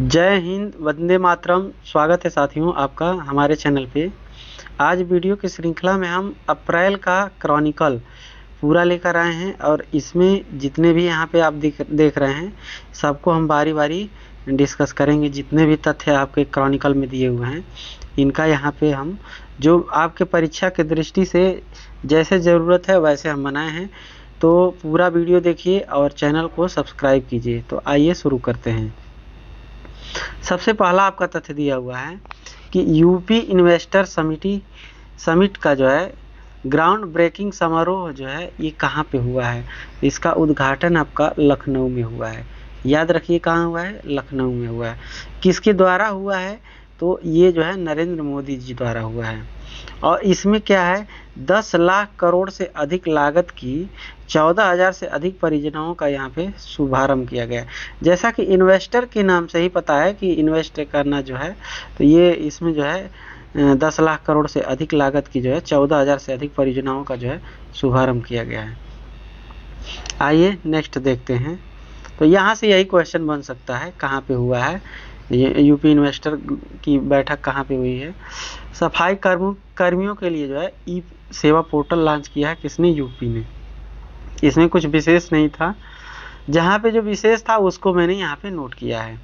जय हिंद, वंदे मातरम। स्वागत है साथियों आपका हमारे चैनल पे। आज वीडियो की श्रृंखला में हम अप्रैल का क्रॉनिकल पूरा लेकर आए हैं और इसमें जितने भी यहाँ पे आप देख रहे हैं सबको हम बारी बारी डिस्कस करेंगे। जितने भी तथ्य आपके क्रॉनिकल में दिए हुए हैं इनका यहाँ पे हम जो आपके परीक्षा की दृष्टि से जैसे ज़रूरत है वैसे हम बनाए हैं। तो पूरा वीडियो देखिए और चैनल को सब्सक्राइब कीजिए। तो आइए शुरू करते हैं। सबसे पहला आपका तथ्य दिया हुआ है कि यूपी इन्वेस्टर समिट का जो है ग्राउंड ब्रेकिंग समारोह जो है ये कहाँ पे हुआ है। इसका उद्घाटन आपका लखनऊ में हुआ है। याद रखिए कहाँ हुआ है, लखनऊ में हुआ है। किसके द्वारा हुआ है, तो ये जो है नरेंद्र मोदी जी द्वारा हुआ है। और इसमें क्या है, 10 लाख करोड़ से अधिक लागत की 14,000 से अधिक परियोजनाओं का यहाँ पे शुभारंभ किया गया है। जैसा कि इन्वेस्टर के नाम से ही पता है कि इन्वेस्ट करना जो है, तो ये इसमें जो है 10 लाख करोड़ से अधिक लागत की जो है 14,000 से अधिक परियोजनाओं का जो है शुभारंभ किया गया है। आइए नेक्स्ट देखते हैं। तो यहाँ से यही क्वेश्चन बन सकता है, कहाँ पे हुआ है यूपी इन्वेस्टर की बैठक, कहाँ पे हुई है। सफाई कर्मियों के लिए जो है ई सेवा पोर्टल लॉन्च किया है किसने, यूपी ने। इसमें कुछ विशेष नहीं था, जहाँ पे जो विशेष था उसको मैंने यहाँ पे नोट किया है।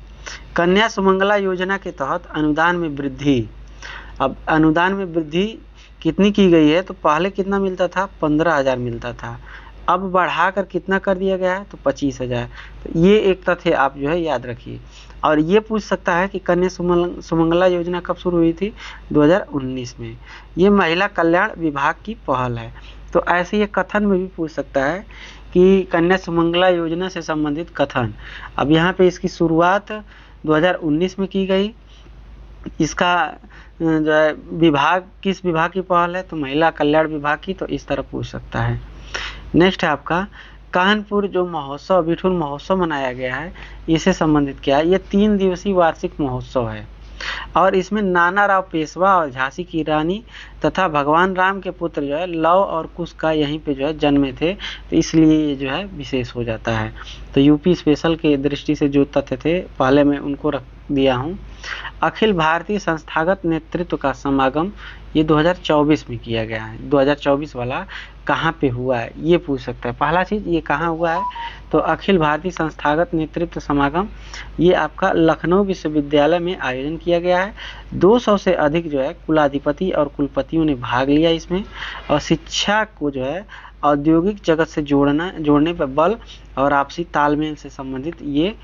कन्या सुमंगला योजना के तहत अनुदान में वृद्धि। अब अनुदान में वृद्धि कितनी की गई है, तो पहले कितना मिलता था, 15,000 मिलता था, अब बढ़ाकर कितना कर दिया गया है, तो 25,000। तो ये एक तथ्य आप जो है याद रखिए। और ये पूछ सकता है कि कन्या सुमंगला योजना कब शुरू हुई थी, 2019 में। ये महिला कल्याण विभाग की पहल है। तो ऐसे ये कथन में भी पूछ सकता है कि कन्या सुमंगला योजना से संबंधित कथन। अब यहाँ पे इसकी शुरुआत 2019 में की गई। इसका जो है विभाग, किस विभाग की पहल है, तो महिला कल्याण विभाग की। तो इस तरह पूछ सकता है। नेक्स्ट है आपका कानपुर जो महोत्सव, बिठूर महोत्सव मनाया गया है, इससे संबंधित क्या है। ये 3 दिवसीय वार्षिक महोत्सव है और इसमें नाना राव पेशवा और झांसी की रानी तथा भगवान राम के पुत्र जो है लव और कुश का यहीं पे जो है जन्मे थे। तो इसलिए ये जो है विशेष हो जाता है। तो यूपी स्पेशल के दृष्टि से जो तथ्य थे पहले मैं उनको रख दिया हूँ। अखिल भारतीय संस्थागत नेतृत्व का समागम ये 2024 में किया गया है। 2024 वाला कहाँ पे हुआ है ये पूछ सकता है। पहला चीज़ ये कहाँ हुआ है, तो अखिल भारतीय संस्थागत नेतृत्व समागम ये आपका लखनऊ विश्वविद्यालय में आयोजन किया गया है। 200 से अधिक जो है कुलाधिपति और कुलपतियों ने भाग लिया इसमें। और शिक्षा को जो है औद्योगिक जगत से जोड़ने पर बल और आपसी तालमेल से संबंधित ये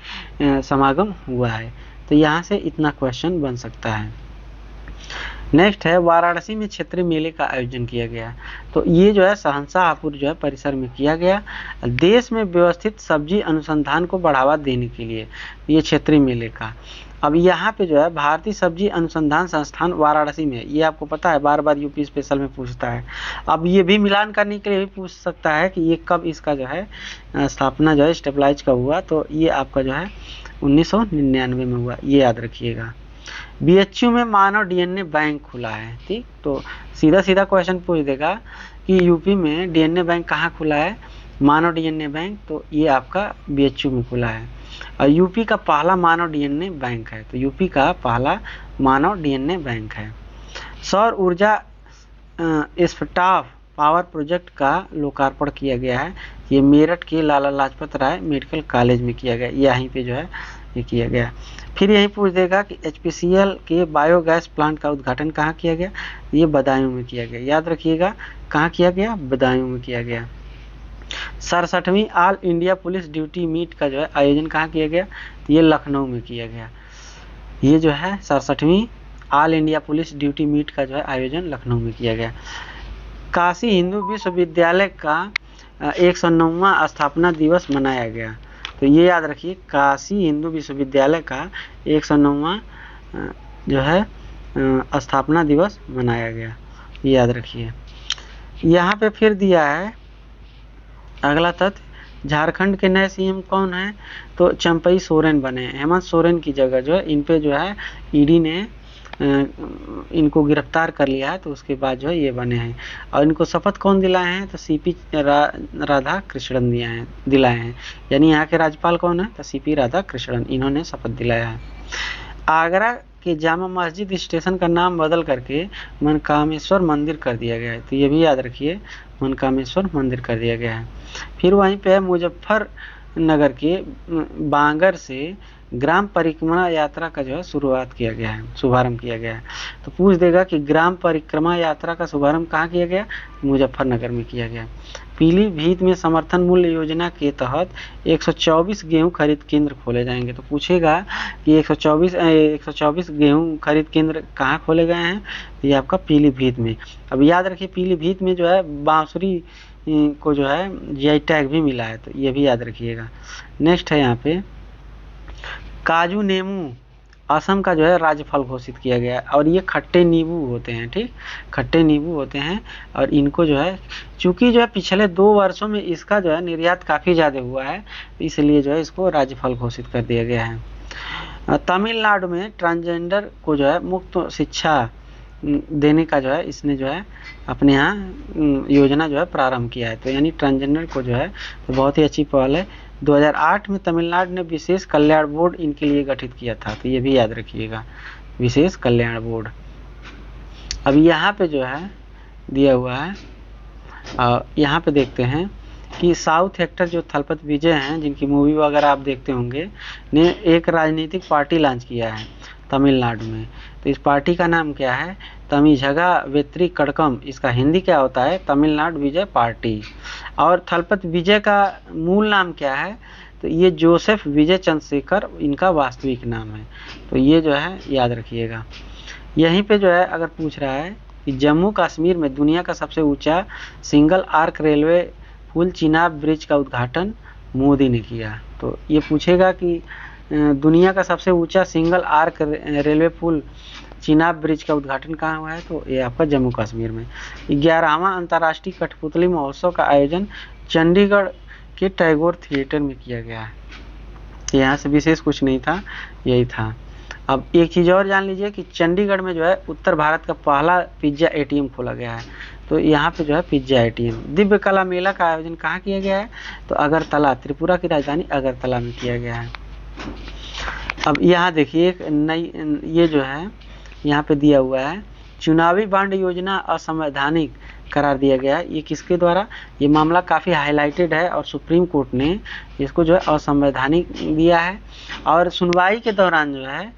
समागम हुआ है। तो यहाँ से इतना क्वेश्चन बन सकता है। नेक्स्ट है वाराणसी में क्षेत्रीय मेले का आयोजन किया गया। तो ये जो है शहंशाहपुर जो है परिसर में किया गया, देश में व्यवस्थित सब्जी अनुसंधान को बढ़ावा देने के लिए ये क्षेत्रीय मेले का। अब यहाँ पे जो है भारतीय सब्जी अनुसंधान संस्थान वाराणसी में, ये आपको पता है बार बार यूपी स्पेशल में पूछता है। अब ये भी मिलान करने के लिए भी पूछ सकता है कि ये कब इसका जो है स्थापना जो है स्टेबलाइज कब हुआ। तो ये आपका जो है 1999 में हुआ, ये याद रखिएगा। बीएचयू में मानव डीएनए बैंक खुला है। ठीक, तो सीधा सीधा क्वेश्चन पूछ देगा कि यूपी में डीएनए बैंक कहाँ खुला है, मानव डीएनए बैंक। तो ये आपका बीएचयू में खुला है और यूपी का पहला मानव डीएनए बैंक है। तो यूपी का पहला मानव डीएनए बैंक है। सौर ऊर्जा स्पटाफ पावर प्रोजेक्ट का लोकार्पण किया गया है। ये मेरठ के लाला लाजपत राय मेडिकल कॉलेज में किया गया, यहीं पे जो है ये किया गया। फिर यही पूछ देगा कि एचपीसीएल के बायोगैस प्लांट का उद्घाटन कहाँ किया गया, ये बदायूं में किया गया। याद रखिएगा कहाँ किया गया, बदायूं में किया गया। 67वीं all India police duty meet का जो है आयोजन कहाँ किया गया, तो ये लखनऊ में किया गया। ये जो है 67वीं all India police duty meet का जो है आयोजन लखनऊ में किया गया। काशी हिंदू विश्वविद्यालय का 109वां स्थापना दिवस मनाया गया। तो ये याद रखिए काशी हिंदू विश्वविद्यालय का 109वां जो है स्थापना दिवस मनाया गया, ये याद रखिए। यहाँ पे फिर दिया है अगला तथ्य, झारखंड के नए सीएम कौन है, तो चंपई सोरेन बने। हेमंत सोरेन की जगह जो है इन पे जो है ईडी ने इनको गिरफ्तार कर लिया है। तो उसके बाद जो है ये बने हैं और इनको शपथ कौन दिलाए हैं, तो सीपी राधा कृष्णन दिलाए हैं। यानी यहाँ के राज्यपाल कौन है, तो सीपी राधा कृष्णन, इन्होंने शपथ दिलाया है। आगरा के जामा मस्जिद स्टेशन का नाम बदल करके मनकामेश्वर मंदिर कर दिया गया है, तो ये भी याद रखिए, मनकामेश्वर मंदिर कर दिया गया है। फिर वहीं पे मुजफ्फरनगर के बांगर से ग्राम परिक्रमा यात्रा का जो है शुरुआत किया गया है, शुभारंभ किया गया है। तो पूछ देगा कि ग्राम परिक्रमा यात्रा का शुभारंभ कहाँ किया गया? मुजफ्फरनगर में किया गया। पीलीभीत में समर्थन मूल्य योजना के तहत 124 गेहूं खरीद केंद्र खोले जाएंगे। तो पूछेगा कि 124 गेहूं खरीद केंद्र कहाँ खोले गए हैं? ये आपका पीलीभीत में। अब याद रखिए पीलीभीत में जो है बांसुरी को जो है जीआई टैग भी मिला है, तो ये भी याद रखिएगा। नेक्स्ट है यहाँ पे काजू नींबू असम का जो है राज्य फल घोषित किया गया है, और ये खट्टे नींबू होते हैं, ठीक, खट्टे नींबू होते हैं, और इनको जो है चूंकि जो है पिछले 2 वर्षों में इसका जो है निर्यात काफ़ी ज़्यादा हुआ है, इसलिए जो है इसको राज्य फल घोषित कर दिया गया है। तमिलनाडु में ट्रांसजेंडर को जो है मुफ्त शिक्षा देने का जो है इसने जो है अपने यहाँ योजना जो है प्रारंभ किया है। तो यानी ट्रांसजेंडर को जो है तो बहुत ही अच्छी पहल है। 2008 में तमिलनाडु ने विशेष कल्याण बोर्ड इनके लिए गठित किया था, तो ये भी याद रखिएगा, विशेष कल्याण बोर्ड। अब यहाँ पे जो है दिया हुआ है, यहाँ पे देखते हैं कि साउथ एक्टर जो थलपति विजय हैं, जिनकी मूवी वगैरह आप देखते होंगे, ने एक राजनीतिक पार्टी लॉन्च किया है तमिलनाडु में। तो इस पार्टी का नाम क्या है? तमिझगा वेत्री कड़कम। इसका हिंदी क्या होता है? तमिलनाडु विजय पार्टी। और थलपति विजय का मूल नाम क्या है? तो ये जोसेफ विजय चंद्रशेखर इनका वास्तविक नाम है, तो ये जो है याद रखिएगा। यहीं पे जो है अगर पूछ रहा है कि जम्मू कश्मीर में दुनिया का सबसे ऊंचा सिंगल आर्क रेलवे पुल चिनाब ब्रिज का उद्घाटन मोदी ने किया, तो ये पूछेगा कि दुनिया का सबसे ऊंचा सिंगल आर्क रेलवे पुल चिनाब ब्रिज का उद्घाटन कहाँ हुआ है? तो ये आपका जम्मू कश्मीर में। 11वां अंतर्राष्ट्रीय कठपुतली महोत्सव का आयोजन चंडीगढ़ के टैगोर थिएटर में किया गया है। यहाँ से विशेष कुछ नहीं था, यही था। अब एक चीज़ और जान लीजिए कि चंडीगढ़ में जो है उत्तर भारत का पहला पिज्ज़ा एटीएम खोला गया है, तो यहाँ पे जो है पिज्ज़ा एटीएम। दिव्य कला मेला का आयोजन कहाँ किया गया है? तो अगरतला, त्रिपुरा की राजधानी अगरतला में किया गया है। अब यहाँ देखिए एक नई, ये जो है यहाँ पे दिया हुआ है चुनावी बांड योजना असंवैधानिक करार दिया गया है। ये किसके द्वारा? ये मामला काफ़ी हाईलाइटेड है और सुप्रीम कोर्ट ने इसको जो है असंवैधानिक दिया है। और सुनवाई के दौरान जो है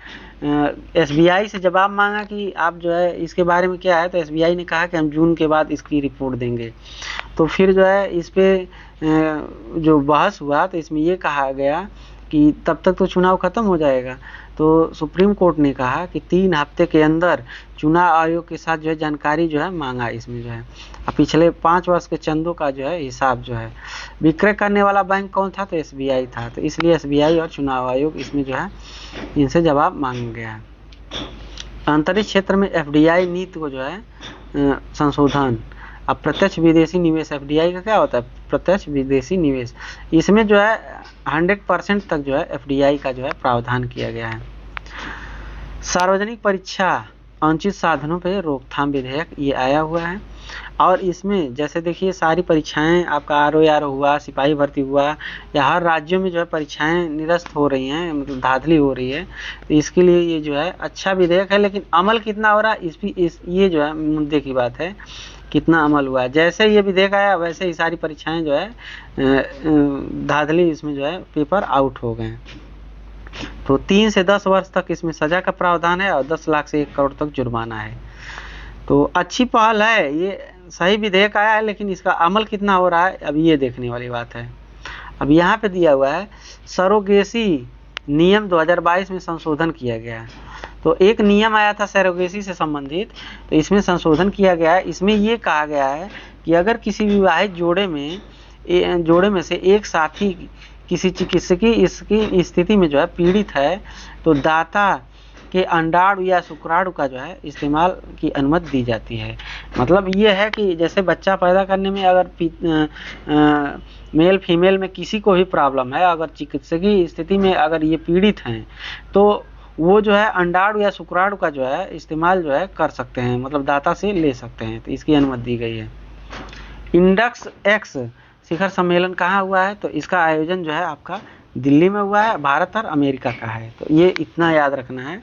एसबीआई से जवाब मांगा कि आप जो है इसके बारे में क्या है, तो एसबीआई ने कहा कि हम जून के बाद इसकी रिपोर्ट देंगे। तो फिर जो है इस पर जो बहस हुआ तो इसमें ये कहा गया कि तब तक तो चुनाव खत्म हो जाएगा। तो सुप्रीम कोर्ट ने कहा कि 3 हफ्ते के अंदर चुनाव आयोग के साथ जो है जानकारी जो है मांगा इसमें जो है। अब पिछले 5 वर्ष के चंदों का जो है हिसाब जो है। विक्रय करने वाला बैंक कौन था? तो एसबीआई था, तो इसलिए एसबीआई और चुनाव आयोग इसमें जो है इनसे जवाब मांगा गया है। अंतरिक्ष क्षेत्र में एफडीआई नीति को जो है संशोधन। अब प्रत्यक्ष विदेशी निवेश, एफडीआई का क्या होता है? प्रत्यक्ष विदेशी निवेश। इसमें जो है 100% तक जो है एफडीआई का जो है प्रावधान किया गया है। सार्वजनिक परीक्षा अनुचित साधनों पर रोकथाम विधेयक ये आया हुआ है, और इसमें जैसे देखिए सारी परीक्षाएं आपका आरओ हुआ, सिपाही भर्ती हुआ, या हर राज्यों में जो है परीक्षाएं निरस्त हो रही हैं, मतलब धांधली हो रही है। तो इसके लिए ये जो है अच्छा विधेयक है, लेकिन अमल कितना हो रहा है ये जो है मुद्दे की बात है, कितना अमल हुआ है। जैसे ये विधेयक आया वैसे ही सारी परीक्षाएं जो है धांधली, इसमें जो है पेपर आउट हो गए। तो 3 से 10 वर्ष तक इसमें सजा का प्रावधान है, और 10 लाख से 1 करोड़ तक जुर्माना है। तो अच्छी पहल है, ये सही विधेयक आया है, लेकिन इसका अमल कितना हो रहा है अब ये देखने वाली बात है। अब यहाँ पे दिया हुआ है सरोगेसी नियम 2022 में संशोधन किया गया है। तो एक नियम आया था सरोगेसी से संबंधित, तो इसमें संशोधन किया गया है। इसमें ये कहा गया है कि अगर किसी विवाहित जोड़े में से एक साथी किसी चिकित्सकीय इसकी स्थिति में जो है पीड़ित है, तो दाता के अंडाणु या शुक्राणु का जो है इस्तेमाल की अनुमति दी जाती है। मतलब ये है कि जैसे बच्चा पैदा करने में अगर मेल फीमेल में किसी को भी प्रॉब्लम है, अगर चिकित्सकीय स्थिति में अगर ये पीड़ित हैं, तो वो जो है अंडाणु या शुक्राणु का जो है इस्तेमाल जो है कर सकते हैं, मतलब दाता से ले सकते हैं, तो इसकी अनुमति दी गई है। इंडेक्स एक्स शिखर सम्मेलन कहाँ हुआ है? तो इसका आयोजन जो है आपका दिल्ली में हुआ है, भारत और अमेरिका का है। तो ये इतना याद रखना है।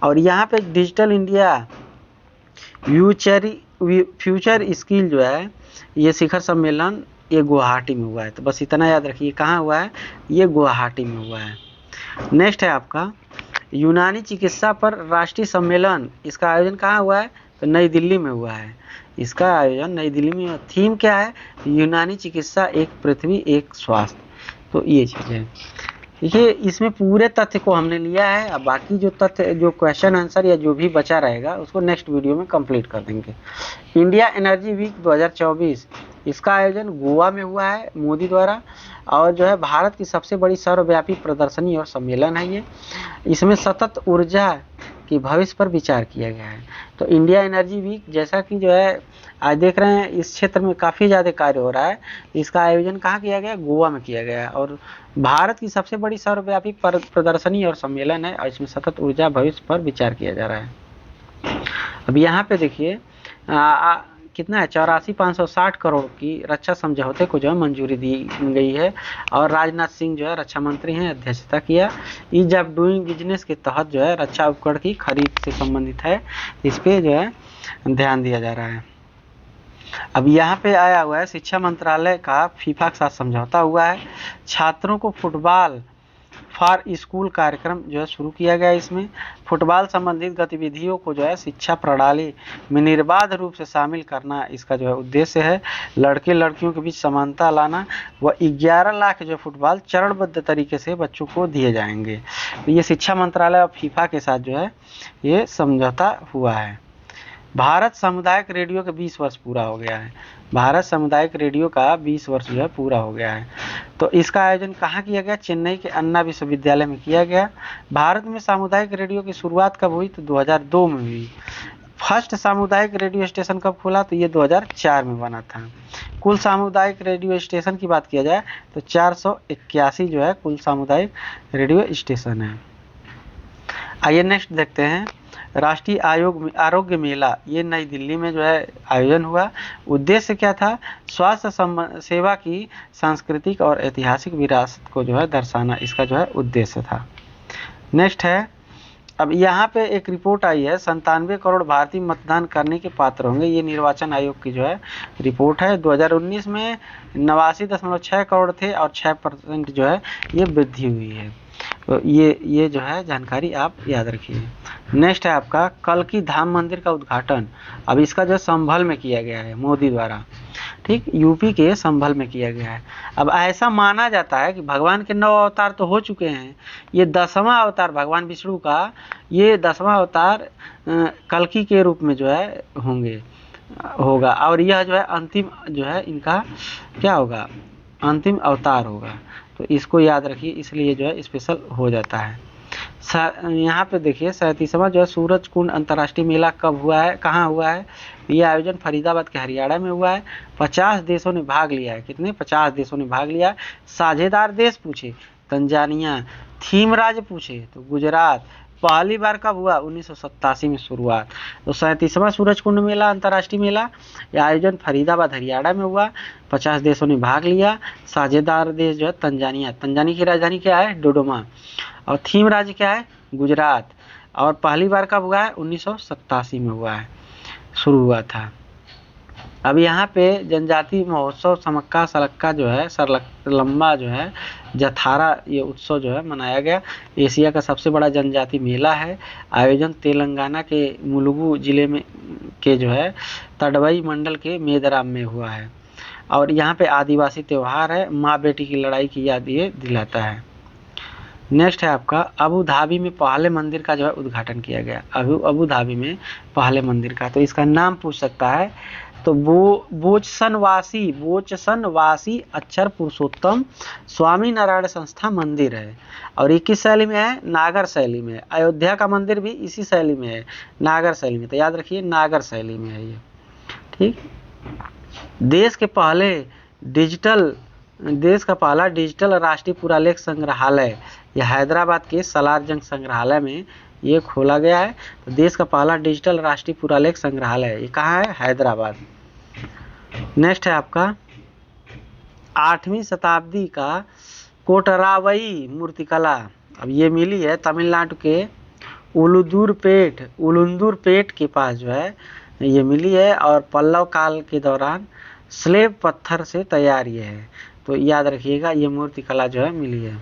और यहाँ पे डिजिटल इंडिया फ्यूचर स्किल जो है, ये शिखर सम्मेलन ये गुवाहाटी में हुआ है। तो बस इतना याद रखिए, कहाँ हुआ है, ये गुवाहाटी में हुआ है। नेक्स्ट है आपका यूनानी चिकित्सा पर राष्ट्रीय सम्मेलन, इसका आयोजन कहाँ हुआ है, तो नई दिल्ली में हुआ है। इसका आयोजन नई दिल्ली में हुआ। थीम क्या है, यूनानी चिकित्सा एक पृथ्वी एक स्वास्थ्य। तो ये चीज़ है। देखिए इसमें पूरे तथ्य को हमने लिया है। अब बाकी जो तथ्य, जो क्वेश्चन आंसर या जो भी बचा रहेगा उसको नेक्स्ट वीडियो में कंप्लीट कर देंगे। इंडिया एनर्जी वीक 2024, इसका आयोजन गोवा में हुआ है मोदी द्वारा, और जो है भारत की सबसे बड़ी सर्वव्यापी प्रदर्शनी और सम्मेलन है ये। इसमें सतत ऊर्जा कि भविष्य पर विचार किया गया है। तो इंडिया एनर्जी वीक, जैसा कि जो है आज देख रहे हैं इस क्षेत्र में काफ़ी ज़्यादा कार्य हो रहा है। इसका आयोजन कहाँ किया गया, गोवा में किया गया है, और भारत की सबसे बड़ी सर्वव्यापी प्रदर्शनी और सम्मेलन है, और इसमें सतत ऊर्जा भविष्य पर विचार किया जा रहा है। अब यहाँ पे देखिए कितना है, 84,560 करोड़ की रक्षा समझौते को जो है मंजूरी दी गई है, और राजनाथ सिंह जो है रक्षा मंत्री हैं, अध्यक्षता किया। ईज ऑफ डूइंग बिजनेस के तहत जो है रक्षा उपकरण की खरीद से संबंधित है, इस पे जो है ध्यान दिया जा रहा है। अब यहाँ पे आया हुआ है शिक्षा मंत्रालय का फीफा के साथ समझौता हुआ है। छात्रों को फुटबॉल फॉर स्कूल कार्यक्रम जो है शुरू किया गया है। इसमें फुटबॉल संबंधित गतिविधियों को जो है शिक्षा प्रणाली में निर्बाध रूप से शामिल करना इसका जो है उद्देश्य है। लड़के लड़कियों के बीच समानता लाना, व 11 लाख जो फुटबॉल चरणबद्ध तरीके से बच्चों को दिए जाएंगे। तो ये शिक्षा मंत्रालय और फीफा के साथ जो है ये समझौता हुआ है। भारत सामुदायिक रेडियो के 20 वर्ष पूरा हो गया है। भारत सामुदायिक रेडियो का 20 वर्ष जो है पूरा हो गया है। तो इसका आयोजन कहाँ किया गया, चेन्नई के अन्ना विश्वविद्यालय में किया गया। भारत में सामुदायिक रेडियो की शुरुआत कब हुई, तो 2002 में हुई। फर्स्ट सामुदायिक रेडियो स्टेशन कब खुला, तो ये 2004 में बना था। कुल सामुदायिक रेडियो स्टेशन की बात किया जाए तो 481 जो है कुल सामुदायिक रेडियो स्टेशन है। आइए नेक्स्ट देखते हैं राष्ट्रीय आरोग्य मेला, ये नई दिल्ली में जो है आयोजन हुआ। उद्देश्य क्या था, स्वास्थ्य सेवा की सांस्कृतिक और ऐतिहासिक विरासत को जो है दर्शाना, इसका जो है उद्देश्य था। नेक्स्ट है, अब यहाँ पे एक रिपोर्ट आई है, 97 करोड़ भारतीय मतदान करने के पात्र होंगे। ये निर्वाचन आयोग की जो है रिपोर्ट है। 2019 में 89.6 करोड़ थे, और 6% जो है ये वृद्धि हुई है। तो ये जो है जानकारी आप याद रखिए। नेक्स्ट है आपका कल्की धाम मंदिर का उद्घाटन। अब इसका जो संभल में किया गया है मोदी द्वारा, ठीक, यूपी के संभल में किया गया है। अब ऐसा माना जाता है कि भगवान के 9 अवतार तो हो चुके हैं, ये 10वां अवतार भगवान विष्णु का, ये 10वां अवतार कल्की के रूप में जो है होगा, और यह जो है अंतिम जो है इनका क्या होगा, अंतिम अवतार होगा। तो इसको याद रखिए, इसलिए जो है स्पेशल हो जाता है। यहाँ पे देखिए 37वां जो है सूरज कुंड अंतर्राष्ट्रीय मेला कब हुआ है, कहाँ हुआ है, ये आयोजन फरीदाबाद के हरियाणा में हुआ है। 50 देशों ने भाग लिया है। कितने, 50 देशों ने भाग लिया। साझेदार देश पूछे, तंजानिया। थीम राज्य पूछे तो गुजरात। पहली बार कब हुआ, 1987 में शुरुआत। तो 37वां सूरज कुंड मेला अंतर्राष्ट्रीय मेला, यह आयोजन फरीदाबाद हरियाणा में हुआ। 50 देशों ने भाग लिया। साझेदार देश जो है तंजानिया, तंजानिया की राजधानी क्या है, डोडोमा, और थीम राज्य क्या है, गुजरात। और पहली बार कब हुआ है, 1987 में हुआ है, शुरू हुआ था। अब यहाँ पे जनजाति महोत्सव समक्का सलक्का जो है सरलम्बा जो है जथारा, ये उत्सव जो है मनाया गया। एशिया का सबसे बड़ा जनजाति मेला है। आयोजन तेलंगाना के मुलुगु जिले में के जो है तडवई मंडल के मेदराम में हुआ है। और यहाँ पे आदिवासी त्यौहार है, माँ बेटी की लड़ाई की याद ये दिलाता है। नेक्स्ट है आपका अबू धाबी में पहले मंदिर का जो है उद्घाटन किया गया। अबू धाबी में पहले मंदिर का, तो इसका नाम पूछ सकता है। तो बोचसनवासी अक्षर पुरुषोत्तम स्वामी नारायण संस्था मंदिर है, और ये किस शैली में है, नागर शैली में। अयोध्या का मंदिर भी इसी शैली में है, नागर शैली में। तो याद रखिए नागर शैली में है ये, ठीक। देश का पहला डिजिटल राष्ट्रीय पुरालेख संग्रहालय, यह हैदराबाद के सलारजंग संग्रहालय में ये खोला गया है। तो देश का पहला डिजिटल राष्ट्रीय पुरालेख संग्रहालय ये कहाँ है, हैदराबाद। नेक्स्ट है आपका 8वीं शताब्दी का कोटरावई मूर्तिकला, अब ये मिली है तमिलनाडु के उलुंदुरपेट के पास जो है ये मिली है, और पल्लव काल के दौरान स्लेब पत्थर से तैयार ये है। तो याद रखिएगा ये मूर्तिकला जो है मिली है।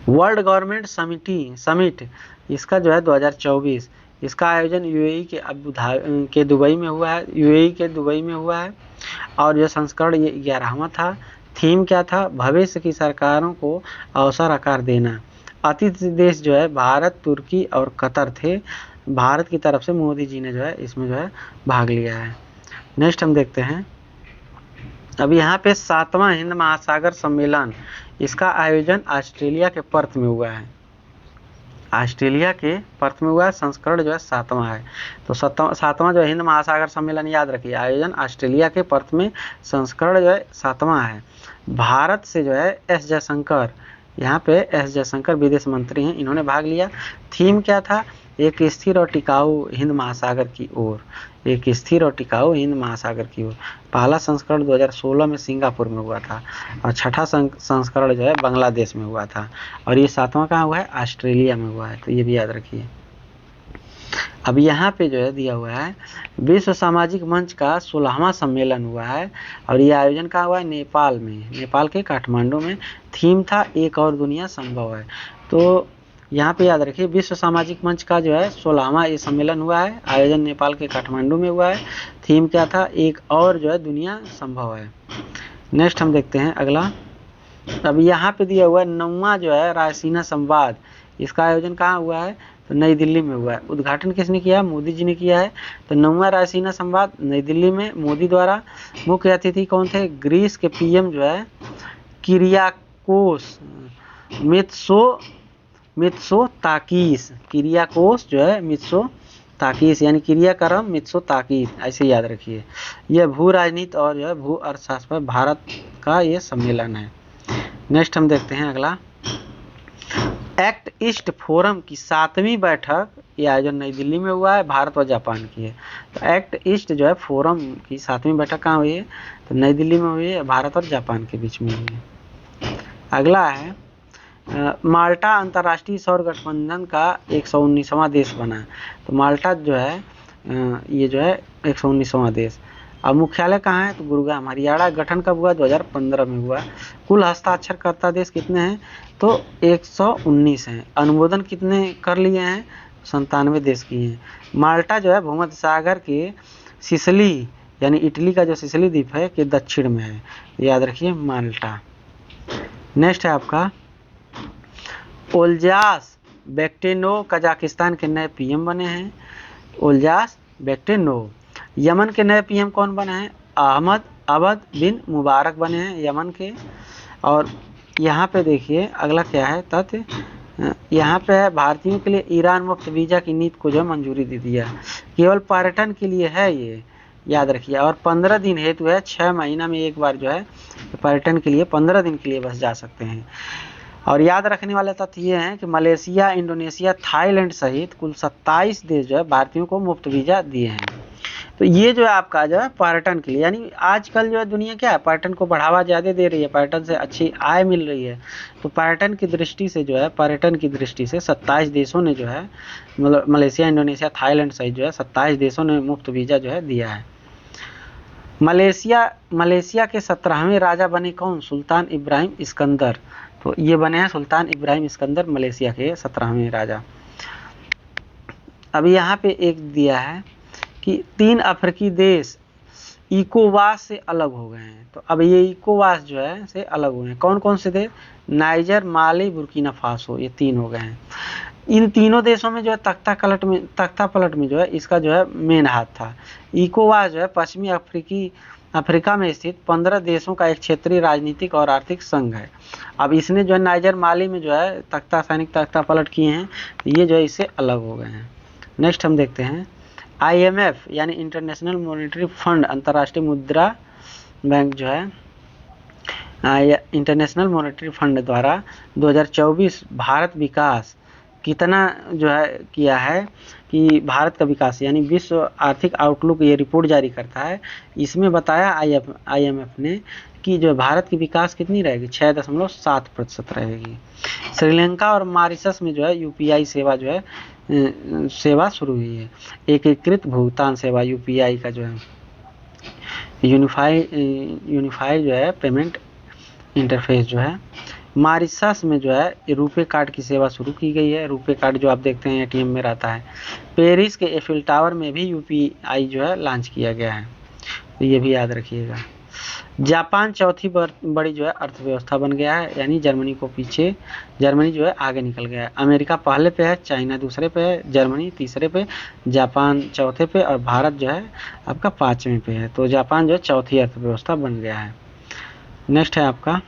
वर्ल्ड गवर्नमेंट समिट इसका जो है 2024, इसका आयोजन यूएई के दुबई में हुआ है, और यह संस्करण ये 11वां था। थीम क्या था? भविष्य की सरकारों को अवसर आकार देना। अतिथि देश जो है भारत, तुर्की और कतर थे। भारत की तरफ से मोदी जी ने जो है इसमें जो है भाग लिया है। नेक्स्ट हम देखते हैं, अब यहाँ पे 7वां हिंद महासागर सम्मेलन, इसका आयोजन ऑस्ट्रेलिया के पर्थ में हुआ है। संस्करण जो है 7वां है। तो 7वां जो हिंद महासागर सम्मेलन याद रखिए, आयोजन ऑस्ट्रेलिया के पर्थ में, संस्करण जो है 7वां है। भारत से जो है एस जयशंकर, यहाँ पे एस जयशंकर विदेश मंत्री हैं, इन्होंने भाग लिया। थीम क्या था? एक स्थिर और टिकाऊ हिंद महासागर की ओर, पहला संस्करण 2016 में सिंगापुर में हुआ था, और छठा संस्करण जो है बांग्लादेश में हुआ था, और ये 7वां कहाँ हुआ है? ऑस्ट्रेलिया में हुआ है। तो ये भी याद रखिए। अब यहाँ पे जो है दिया हुआ है, विश्व सामाजिक मंच का 16वां सम्मेलन हुआ है, और ये आयोजन कहाँ हुआ है? नेपाल में, नेपाल के काठमांडू में। थीम था एक और दुनिया संभव है। तो यहाँ पे याद रखिए विश्व सामाजिक मंच का जो है 16वां ये सम्मेलन हुआ है, आयोजन नेपाल के काठमांडू में हुआ है। थीम क्या था? एक और जो है दुनिया संभव है। नेक्स्ट हम देखते हैं अगला, अब यहाँ पे दिया हुआ है 9वां जो है रायसीना संवाद, इसका आयोजन कहाँ हुआ है? तो नई दिल्ली में हुआ है। उद्घाटन किसने किया? मोदी जी ने किया है। तो 9वां रायसीना संवाद नई दिल्ली में मोदी द्वारा। मुख्य अतिथि कौन थे? ग्रीस के पीएम जो है किरियाकोस मित्सोताकीस, यानी क्रियाक्रम मित्सोताकीस, ऐसे याद रखिए। यह भू राजनीति और जो है भू अर्थशास्त्र पर भारत का ये सम्मेलन है। नेक्स्ट हम देखते हैं अगला, एक्ट ईस्ट फोरम की 7वीं बैठक, ये आयोजन नई दिल्ली में हुआ है, भारत और जापान की है। तो एक्ट ईस्ट जो है फोरम की 7वीं बैठक कहाँ हुई है? तो नई दिल्ली में हुई है, भारत और जापान के बीच में हुई है। अगला है माल्टा अंतर्राष्ट्रीय सौर गठबंधन का 119वां देश बना है। तो माल्टा जो है ये जो है 119वां देश। अब मुख्यालय कहाँ है? तो गुरुग्राम, हरियाणा। गठन कब हुआ? 2015 में हुआ। कुल हस्ताक्षरकर्ता देश कितने हैं? तो 119 हैं। अनुमोदन कितने कर लिए हैं? 97 देश किए हैं। माल्टा जो है भूमध्य सागर के सिसिली, यानी इटली का जो सिसिली द्वीप है के दक्षिण में है, याद रखिए माल्टा। नेक्स्ट है आपका ओल्जास बेक्टेनोव, कजाकिस्तान के नए पीएम बने हैं। ओल्जास बेक्टेनोव। यमन के नए पीएम कौन बने हैं? अहमद अबद बिन मुबारक बने हैं यमन के। और यहाँ पे देखिए अगला क्या है तथ्य, यहाँ पे है भारतीयों के लिए ईरान मुक्त वीजा की नीति को जो मंजूरी दे दिया। केवल पर्यटन के लिए है ये, याद रखिए, और 15 दिन हेतु है। 6 महीना में एक बार जो है पर्यटन के लिए 15 दिन के लिए बस जा सकते हैं। और याद रखने वाले तथ्य ये हैं कि मलेशिया, इंडोनेशिया, थाईलैंड सहित कुल 27 देश जो है भारतीयों को मुफ्त वीजा दिए हैं। तो ये जो है आपका जो है पर्यटन के लिए, यानी आजकल जो है दुनिया क्या है, पर्यटन को बढ़ावा ज़्यादा दे रही है, पर्यटन से अच्छी आय मिल रही है। तो पर्यटन की दृष्टि से 27 देशों ने जो है, मतलब मलेशिया, इंडोनेशिया, थाईलैंड सहित जो है 27 देशों ने मुफ्त वीजा जो है दिया है। मलेशिया के 17वें राजा बने कौन? सुल्तान इब्राहिम इस्कंदर। तो ये बने हैं सुल्तान इब्राहिम इस्कंदर, मलेशिया के 17वें राजा। अब यहाँ पे एक दिया है कि 3 अफ्रीकी देश इकोवास से अलग हो गए हैं। तो अब ये इकोवास जो है से अलग हुए हैं। कौन कौन से थे? नाइजर, माली, बुर्किना फासो, ये 3 हो गए हैं। इन तीनों देशों में जो है तख्ता पलट में जो है इसका जो है मेन हाथ था। इकोवास जो है पश्चिमी अफ्रीका में स्थित 15 देशों का एक क्षेत्रीय राजनीतिक और आर्थिक संघ है। अब इसने जो है नाइजर, माली में जो है सैनिक तख्ता पलट किए हैं, ये जो है इससे अलग हो गए हैं। नेक्स्ट हम देखते हैं IMF यानी इंटरनेशनल मॉनेटरी फंड, अंतर्राष्ट्रीय मुद्रा बैंक जो है इंटरनेशनल मॉनेटरी फंड द्वारा 2024 भारत विकास कितना जो है किया है कि भारत का विकास, यानी विश्व आर्थिक आउटलुक ये रिपोर्ट जारी करता है। इसमें बताया IMF ने कि जो भारत की विकास कितनी रहेगी, 6.7% रहेगी। श्रीलंका और मॉरिशस में जो है UPI सेवा जो है सेवा शुरू हुई है। एकीकृत भुगतान सेवा UPI का जो है यूनिफाइड जो है पेमेंट इंटरफेस जो है। मॉरिशस में जो है रुपे कार्ड की सेवा शुरू की गई है। रुपे कार्ड जो आप देखते हैं ATM में रहता है। पेरिस के एफिल टावर में भी UPI जो है लॉन्च किया गया है, तो ये भी याद रखिएगा। जापान चौथी बड़ी जो है अर्थव्यवस्था बन गया है, यानी जर्मनी को पीछे, जर्मनी जो है आगे निकल गया है। अमेरिका पहले पे है, चाइना दूसरे पे है, जर्मनी तीसरे पे, जापान चौथे पे और भारत जो है आपका 5वें पे है। तो जापान जो है चौथी अर्थव्यवस्था बन गया है। नेक्स्ट है आपका,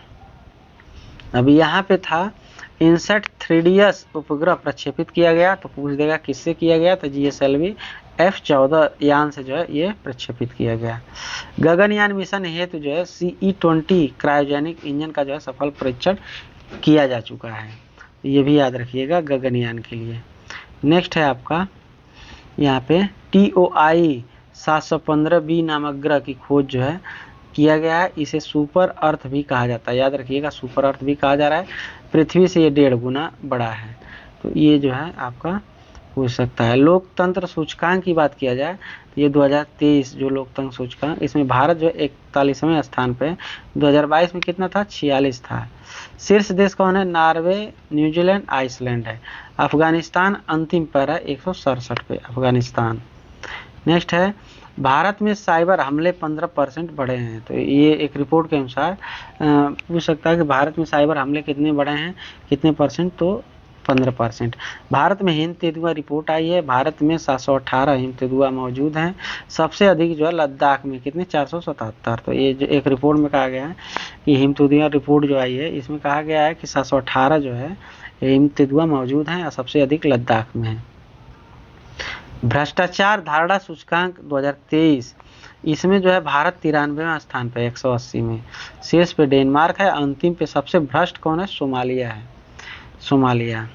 अभी यहाँ पे था INSAT 3DS उपग्रह प्रक्षेपित किया गया, तो पूछ देगा किससे किया गया, तो GSLV F-14 यान से जो है ये प्रक्षेपित किया गया। गगनयान मिशन हेतु जो है CE-20 क्रायोजेनिक इंजन का जो है सफल परीक्षण किया जा चुका है, ये भी याद रखिएगा गगनयान के लिए। नेक्स्ट है आपका यहाँ पे TOI 715B नामक ग्रह की खोज जो है किया गया है। इसे सुपर अर्थ भी कहा जाता है, याद रखिएगा सुपर अर्थ भी कहा जा रहा है। पृथ्वी से ये 1.5 गुना बड़ा है, तो ये जो है आपका हो सकता है। लोकतंत्र सूचकांक की बात किया जाए तो ये 2023 जो लोकतंत्र सूचकांक, इसमें भारत जो है 41वें स्थान पे, 2022 में कितना था, 46 था। शीर्ष देश कौन है, नॉर्वे, न्यूजीलैंड, आइसलैंड है। अफगानिस्तान अंतिम पर है 167 पे, अफगानिस्तान। नेक्स्ट है भारत में साइबर हमले 15% बढ़े हैं, तो ये एक रिपोर्ट के अनुसार पूछ सकता है कि भारत में साइबर हमले कितने बढ़े हैं, कितने परसेंट, तो 15%। भारत में हिम तेंदुआ रिपोर्ट आई है, भारत में 718 हिम तेंदुआ मौजूद हैं। सबसे अधिक जो है लद्दाख में कितने, 477। तो ये जो एक रिपोर्ट में कहा गया है कि हिम तेंदुआ रिपोर्ट जो आई है इसमें कहा गया है कि 718 जो है हिम तेंदुआ मौजूद हैं और सबसे अधिक लद्दाख में है। भ्रष्टाचार धारणा सूचकांक 2023, इसमें जो है भारत 93वें स्थान पे 180 में। शीर्ष पे डेनमार्क है, अंतिम पे सबसे भ्रष्ट कौन है, सोमालिया है, सोमालिया।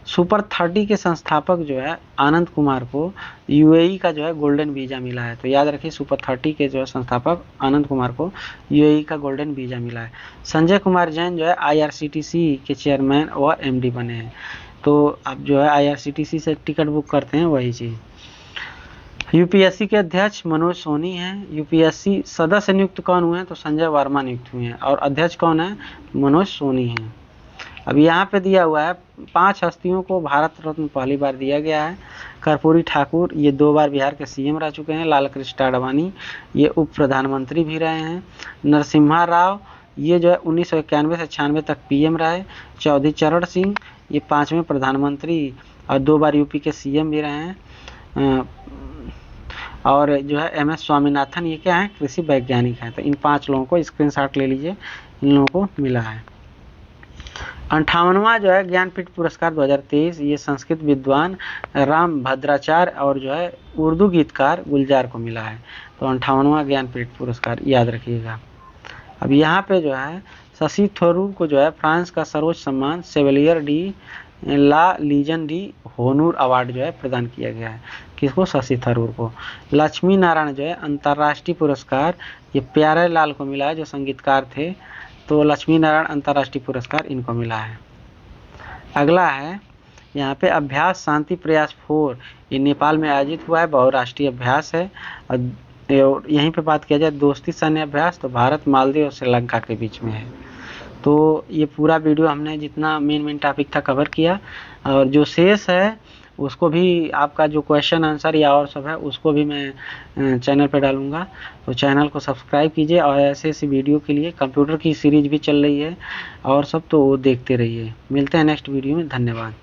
सुपर 30 के संस्थापक जो है आनंद कुमार को UAE का जो है गोल्डन वीजा मिला है, तो याद रखिए सुपर 30 के जो है संस्थापक आनंद कुमार को UAE का गोल्डन वीजा मिला है। संजय कुमार जैन जो है IRCTC के चेयरमैन व MD बने हैं, तो आप जो है IRCTC से टिकट बुक करते हैं वही चीज़। UPSC के अध्यक्ष मनोज सोनी हैं। UPSC सदस्य नियुक्त कौन हुए हैं, तो संजय वर्मा नियुक्त हुए हैं, और अध्यक्ष कौन है, मनोज सोनी हैं। अब यहाँ पे दिया हुआ है 5 हस्तियों को भारत रत्न पहली बार दिया गया है। कर्पूरी ठाकुर ये 2 बार बिहार के CM रह चुके हैं। लाल कृष्ण आडवाणी ये उप प्रधानमंत्री भी रहे हैं। नरसिम्हा राव ये जो है 1991 से 96 तक PM रहे। चौधरी चरण सिंह ये 5वें प्रधानमंत्री और 2 बार UP के CM भी रहे हैं। और जो है MS स्वामीनाथन ये क्या है, कृषि वैज्ञानिक हैं। तो इन 5 लोगों को स्क्रीनशॉट ले लीजिए, इन लोगों को मिला है। 58वां जो है ज्ञानपीठ पुरस्कार 2023 ये संस्कृत विद्वान राम भद्राचार्य और जो है उर्दू गीतकार गुलजार को मिला है। तो 58वां ज्ञानपीठ पुरस्कार याद रखिएगा। अब यहाँ पे जो है शशि थरूर को जो है फ्रांस का सर्वोच्च सम्मान सेवेलियर डी ला लीजन डी होनूर अवार्ड जो है प्रदान किया गया है। किसको, शशि थरूर को। लक्ष्मी नारायण जो है अंतर्राष्ट्रीय पुरस्कार ये प्यारे लाल को मिला है जो संगीतकार थे, तो लक्ष्मी नारायण अंतर्राष्ट्रीय पुरस्कार इनको मिला है। अगला है यहाँ पे अभ्यास शांति प्रयास 4 ये नेपाल में आयोजित हुआ है, बहुराष्ट्रीय अभ्यास है। और यहीं पे बात किया जाए दोस्ती सैन्य अभ्यास, तो भारत मालदीव और श्रीलंका के बीच में है। तो ये पूरा वीडियो हमने जितना मेन टॉपिक था कवर किया, और जो शेष है उसको भी आपका जो क्वेश्चन आंसर या और सब है उसको भी मैं चैनल पे डालूंगा, तो चैनल को सब्सक्राइब कीजिए। और ऐसे वीडियो के लिए कंप्यूटर की सीरीज भी चल रही है और सब, तो वो देखते रहिए। मिलते हैं नेक्स्ट वीडियो में, धन्यवाद।